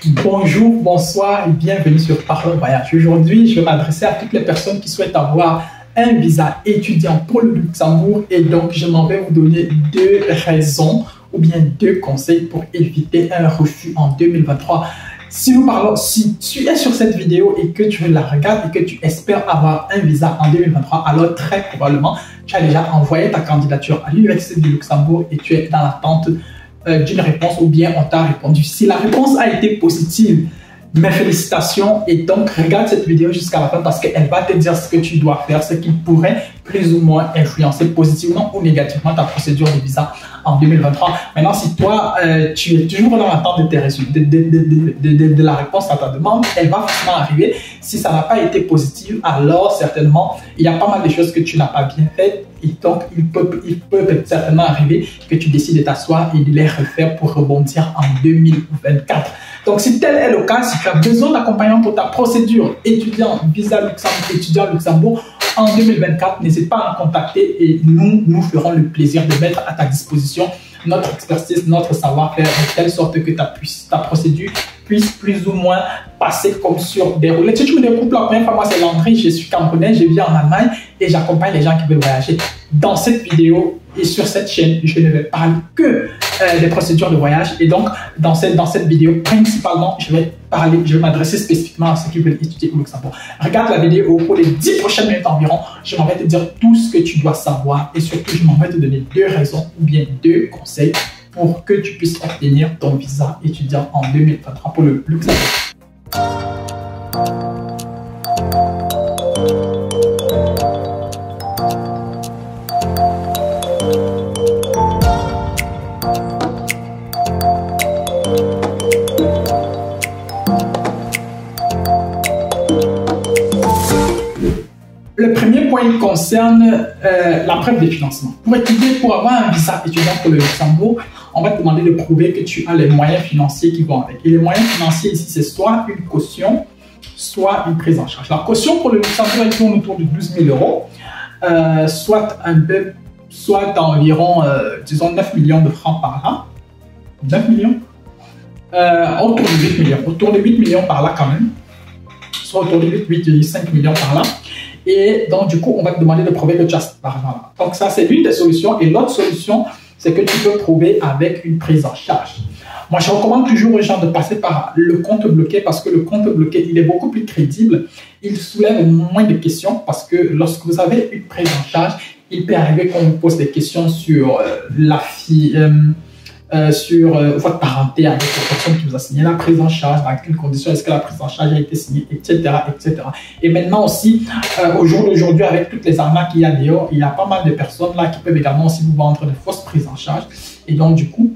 Bonjour, bonsoir et bienvenue sur Parlons Voyage. Aujourd'hui, je vais m'adresser à toutes les personnes qui souhaitent avoir un visa étudiant pour le Luxembourg et donc je m'en vais vous donner deux raisons ou bien deux conseils pour éviter un refus en 2023. Si tu es sur cette vidéo et que tu la regardes et que tu espères avoir un visa en 2023, alors très probablement tu as déjà envoyé ta candidature à l'Université du Luxembourg et tu es dans l'attente d'une réponse ou bien on t'a répondu. Si la réponse a été positive, mes félicitations et donc regarde cette vidéo jusqu'à la fin parce qu'elle va te dire ce que tu dois faire, ce qui pourrait plus ou moins influencer positivement ou négativement ta procédure de visa en 2023. Maintenant, si toi, tu es toujours dans l'attente de tes résultats, de la réponse à ta demande, elle va forcément arriver. Si ça n'a pas été positif, alors certainement, il y a pas mal de choses que tu n'as pas bien faites et donc il peut certainement arriver que tu décides de t'asseoir et de les refaire pour rebondir en 2024. Donc, si tel est le cas, si tu as besoin d'accompagnement pour ta procédure étudiant visa Luxembourg en 2024, n'hésite pas à nous contacter et nous ferons le plaisir de mettre à ta disposition notre expertise, notre savoir-faire, de telle sorte que ta procédure puisse plus ou moins passer comme sur des roulettes. Si tu me découvres la première fois, moi c'est Landry, je suis camerounais, je vis en Allemagne et j'accompagne les gens qui veulent voyager. Dans cette vidéo et sur cette chaîne, je ne vais parler que des procédures de voyage et donc dans cette vidéo, principalement, je vais m'adresser spécifiquement à ceux qui veulent étudier au Luxembourg. Regarde la vidéo au cours des 10 prochaines minutes environ, je m'en vais te dire tout ce que tu dois savoir et surtout, je m'en vais te donner deux raisons ou bien deux conseils pour que tu puisses obtenir ton visa étudiant en 2023 pour le Luxembourg. Le premier point concerne la preuve de financement. Pour avoir un visa étudiant pour le Luxembourg, on va te demander de prouver que tu as les moyens financiers qui vont avec. Et les moyens financiers ici, c'est soit une caution, soit une prise en charge. La caution pour le Luxembourg, elle tourne autour de 12 000 euros, soit environ, disons, 9 millions de francs par là. 9 millions autour de 8 millions. Autour de 8 millions par là quand même. Soit autour de 8,5 millions par là. Et donc, du coup, on va te demander de prouver que tu as cet argent-là. Donc, ça, c'est l'une des solutions. Et l'autre solution, c'est que tu peux prouver avec une prise en charge. Moi, je recommande toujours aux gens de passer par le compte bloqué parce que le compte bloqué, il est beaucoup plus crédible. Il soulève moins de questions parce que lorsque vous avez une prise en charge, il peut arriver qu'on vous pose des questions sur votre parenté avec la personne qui vous a signé la prise en charge, dans quelles conditions est-ce que la prise en charge a été signée, etc. etc. Et maintenant aussi, au jour d'aujourd'hui, avec toutes les arnaques qu'il y a dehors, il y a pas mal de personnes là qui peuvent également aussi vous vendre de fausses prises en charge. Et donc, du coup,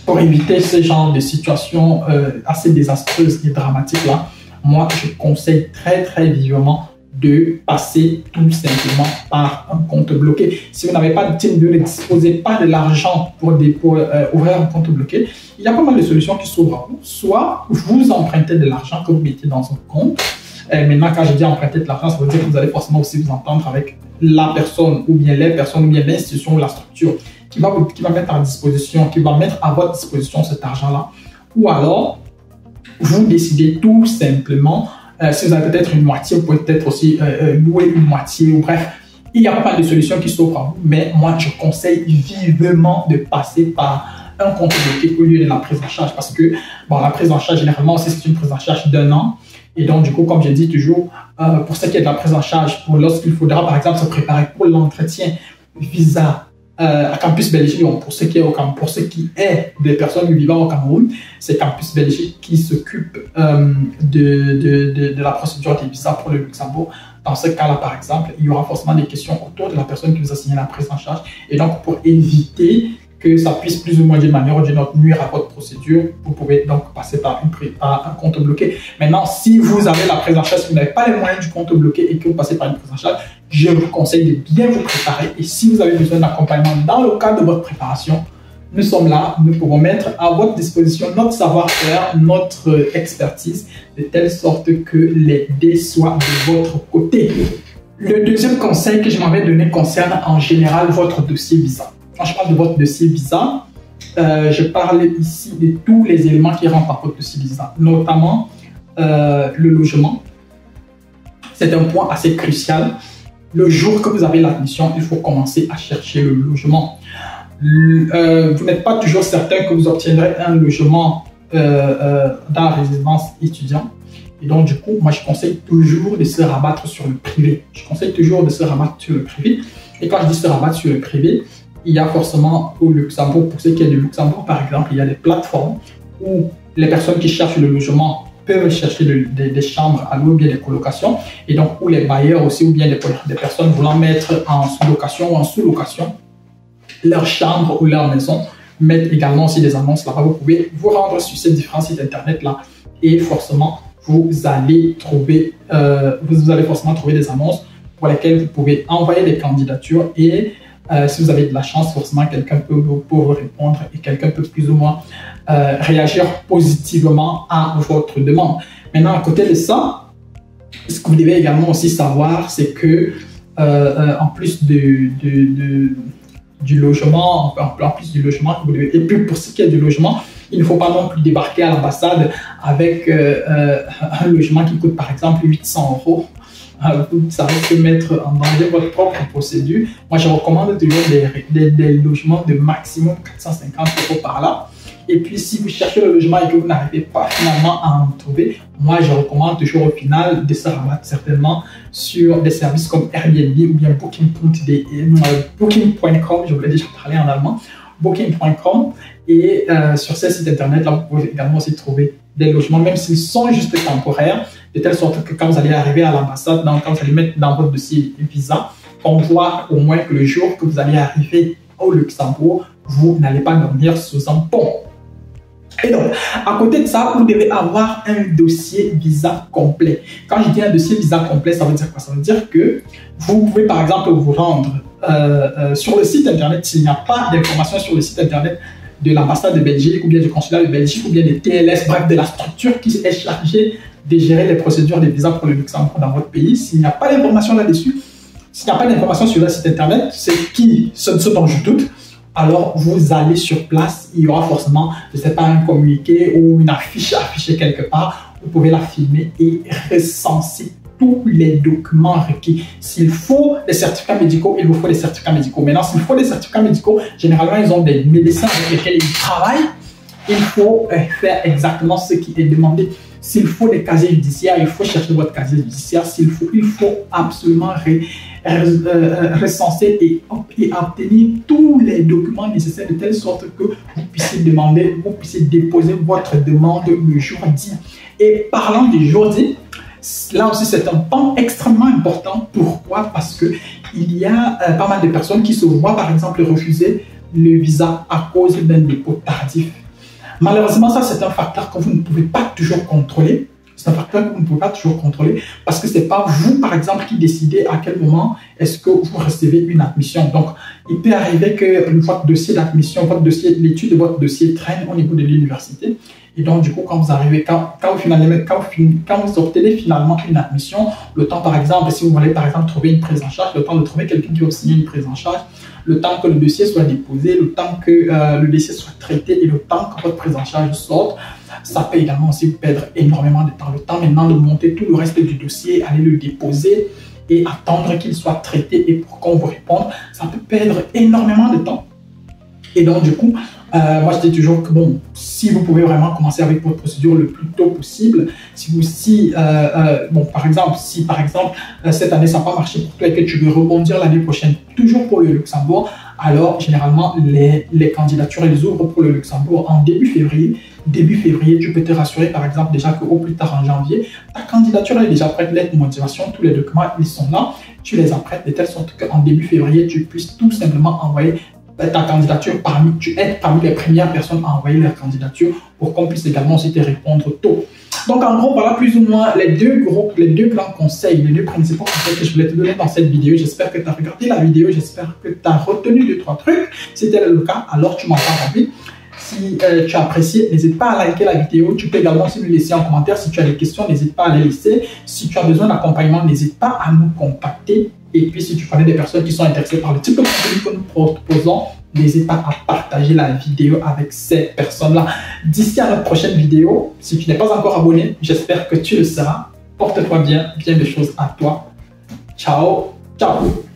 pour éviter ce genre de situations assez désastreuses et dramatiques là, moi, je conseille très, très vivement de passer tout simplement par un compte bloqué. Si vous n'avez pas ne disposez pas de l'argent pour ouvrir un compte bloqué, il y a pas mal de solutions qui s'ouvrent à vous. Soit vous empruntez de l'argent que vous mettez dans un compte. Maintenant, quand je dis emprunter de l'argent, ça veut dire que vous allez forcément aussi vous entendre avec la personne ou bien les personnes ou bien l'institution ou la structure qui va mettre à disposition, qui va mettre à votre disposition cet argent-là. Ou alors, vous décidez tout simplement si vous avez peut-être une moitié, vous pouvez peut-être aussi louer une moitié, ou bref, il y a pas mal de solutions qui s'offrent à vous, mais moi, je conseille vivement de passer par un compte bloqué au lieu de la prise en charge, parce que, bon, la prise en charge, généralement aussi, c'est une prise en charge d'1 an, et donc, du coup, comme je dis toujours, pour ce qui est de la prise en charge, pour lorsqu'il faudra, par exemple, se préparer pour l'entretien visa à Campus Belgique, pour ce qui est des personnes vivant au Cameroun, c'est Campus Belgique qui s'occupe de la procédure des visas pour le Luxembourg. Dans ce cas-là, par exemple, il y aura forcément des questions autour de la personne qui vous a signé la prise en charge. Et donc, pour éviter que ça puisse plus ou moins d'une manière ou d'une autre nuire à votre procédure, vous pouvez donc passer par un compte bloqué. Maintenant, si vous avez la prise en charge, si vous n'avez pas les moyens du compte bloqué et que vous passez par une prise en charge, je vous conseille de bien vous préparer. Et si vous avez besoin d'accompagnement dans le cadre de votre préparation, nous sommes là, nous pouvons mettre à votre disposition notre savoir-faire, notre expertise, de telle sorte que les dés soient de votre côté. Le deuxième conseil que je m'avais donné concerne en général votre dossier visa. Quand je parle de votre dossier visa, je parle ici de tous les éléments qui rentrent en votre dossier visa, notamment le logement. C'est un point assez crucial. Le jour que vous avez l'admission, il faut commencer à chercher le logement. Vous n'êtes pas toujours certain que vous obtiendrez un logement dans la résidence étudiante. Et donc, du coup, moi, je conseille toujours de se rabattre sur le privé. Je conseille toujours de se rabattre sur le privé. Et quand je dis se rabattre sur le privé, il y a forcément au Luxembourg, pour ceux qui sont du Luxembourg, par exemple, il y a des plateformes où les personnes qui cherchent le logement peuvent chercher des chambres à louer ou bien des colocations. Et donc, où les bailleurs aussi, ou bien des personnes voulant mettre en sous-location ou en sous-location leur chambre ou leur maison, mettent également aussi des annonces là-bas. Vous pouvez vous rendre sur ces différents sites internet-là et forcément, vous allez forcément trouver des annonces pour lesquelles vous pouvez envoyer des candidatures et si vous avez de la chance, forcément, quelqu'un peut vous répondre et quelqu'un peut plus ou moins réagir positivement à votre demande. Maintenant, à côté de ça, ce que vous devez également aussi savoir, c'est que en plus du logement, et puis pour ce qui est du logement, il ne faut pas non plus débarquer à l'ambassade avec un logement qui coûte par exemple 800 €. Ça risque de mettre en danger votre propre procédure. Moi, je recommande toujours des logements de maximum 450 € par là. Et puis, si vous cherchez le logement et que vous n'arrivez pas finalement à en trouver, moi, je recommande toujours au final de se rabattre certainement sur des services comme Airbnb ou bien Booking.com, je voulais déjà parler en allemand, Booking.com. Et sur ces sites internet-là, vous pouvez également aussi trouver des logements, même s'ils sont juste temporaires, de telle sorte que quand vous allez arriver à l'ambassade, quand vous allez mettre dans votre dossier visa, on voit au moins que le jour que vous allez arriver au Luxembourg, vous n'allez pas dormir sous un pont. Et donc, à côté de ça, vous devez avoir un dossier visa complet. Quand je dis un dossier visa complet, ça veut dire quoi? Ça veut dire que vous pouvez par exemple vous rendre sur le site internet, s'il n'y a pas d'informations sur le site internet de l'ambassade de Belgique ou bien du consulat de Belgique ou bien des TLS, bref, de la structure qui est chargée de gérer les procédures de visa pour le Luxembourg dans votre pays. S'il n'y a pas d'informations là-dessus, s'il n'y a pas d'informations sur le site internet, c'est ce dont je doute, alors vous allez sur place, il y aura forcément, je ne sais pas, un communiqué ou une affiche affichée quelque part, vous pouvez la filmer et recenser tous les documents requis. S'il faut des certificats médicaux, il vous faut des certificats médicaux. Maintenant, s'il faut des certificats médicaux, généralement, ils ont des médecins avec lesquels ils travaillent. Il faut faire exactement ce qui est demandé. S'il faut des casiers judiciaires, il faut chercher votre casier judiciaire. S'il faut, il faut absolument recenser et obtenir tous les documents nécessaires de telle sorte que vous puissiez déposer votre demande le jour dit. Et parlant du jour dit, là aussi, c'est un pan extrêmement important. Pourquoi? Parce qu'il y a pas mal de personnes qui se voient, par exemple, refuser le visa à cause d'un dépôt tardif. Malheureusement, ça, c'est un facteur que vous ne pouvez pas toujours contrôler. C'est un facteur que vous ne pouvez pas toujours contrôler parce que ce n'est pas vous, par exemple, qui décidez à quel moment est-ce que vous recevez une admission. Donc, il peut arriver que votre dossier d'admission, l'étude de votre dossier traîne au niveau de l'université. Et donc, du coup, quand vous arrivez, quand vous obtenez finalement une admission, le temps, par exemple, si vous voulez, par exemple, trouver une prise en charge, le temps de trouver quelqu'un qui va signer une prise en charge, le temps que le dossier soit déposé, le temps que le dossier soit traité et le temps que votre prise en charge sorte, ça peut également aussi vous perdre énormément de temps. Le temps maintenant de monter tout le reste du dossier, aller le déposer et attendre qu'il soit traité et pour qu'on vous réponde, ça peut perdre énormément de temps. Et donc, du coup, moi, je dis toujours que, bon, si vous pouvez vraiment commencer avec votre procédure le plus tôt possible, par exemple, cette année, ça n'a pas marché pour toi et que tu veux rebondir l'année prochaine, toujours pour le Luxembourg, alors, généralement, les candidatures, elles ouvrent pour le Luxembourg en début février. Début février, tu peux te rassurer, par exemple, déjà qu'au plus tard en janvier, ta candidature est déjà prête, lettre de motivation, tous les documents, ils sont là, tu les apprêtes de telle sorte qu'en début février, tu puisses tout simplement envoyer ta candidature tu es parmi les premières personnes à envoyer leur candidature pour qu'on puisse également aussi te répondre tôt. Donc, en gros, voilà plus ou moins les deux grands conseils, les deux principaux conseils que je voulais te donner dans cette vidéo. J'espère que tu as regardé la vidéo, j'espère que tu as retenu 2-3 trucs. Si tel est le cas, alors tu m'en parles rapide. Si tu as apprécié, n'hésite pas à liker la vidéo. Tu peux également aussi me laisser en commentaire. Si tu as des questions, n'hésite pas à les laisser. Si tu as besoin d'accompagnement, n'hésite pas à nous contacter. Et puis, si tu connais des personnes qui sont intéressées par le type de contenu que nous proposons, n'hésite pas à partager la vidéo avec ces personnes-là. D'ici à notre prochaine vidéo, si tu n'es pas encore abonné, j'espère que tu le seras. Porte-toi bien, bien des choses à toi. Ciao, ciao.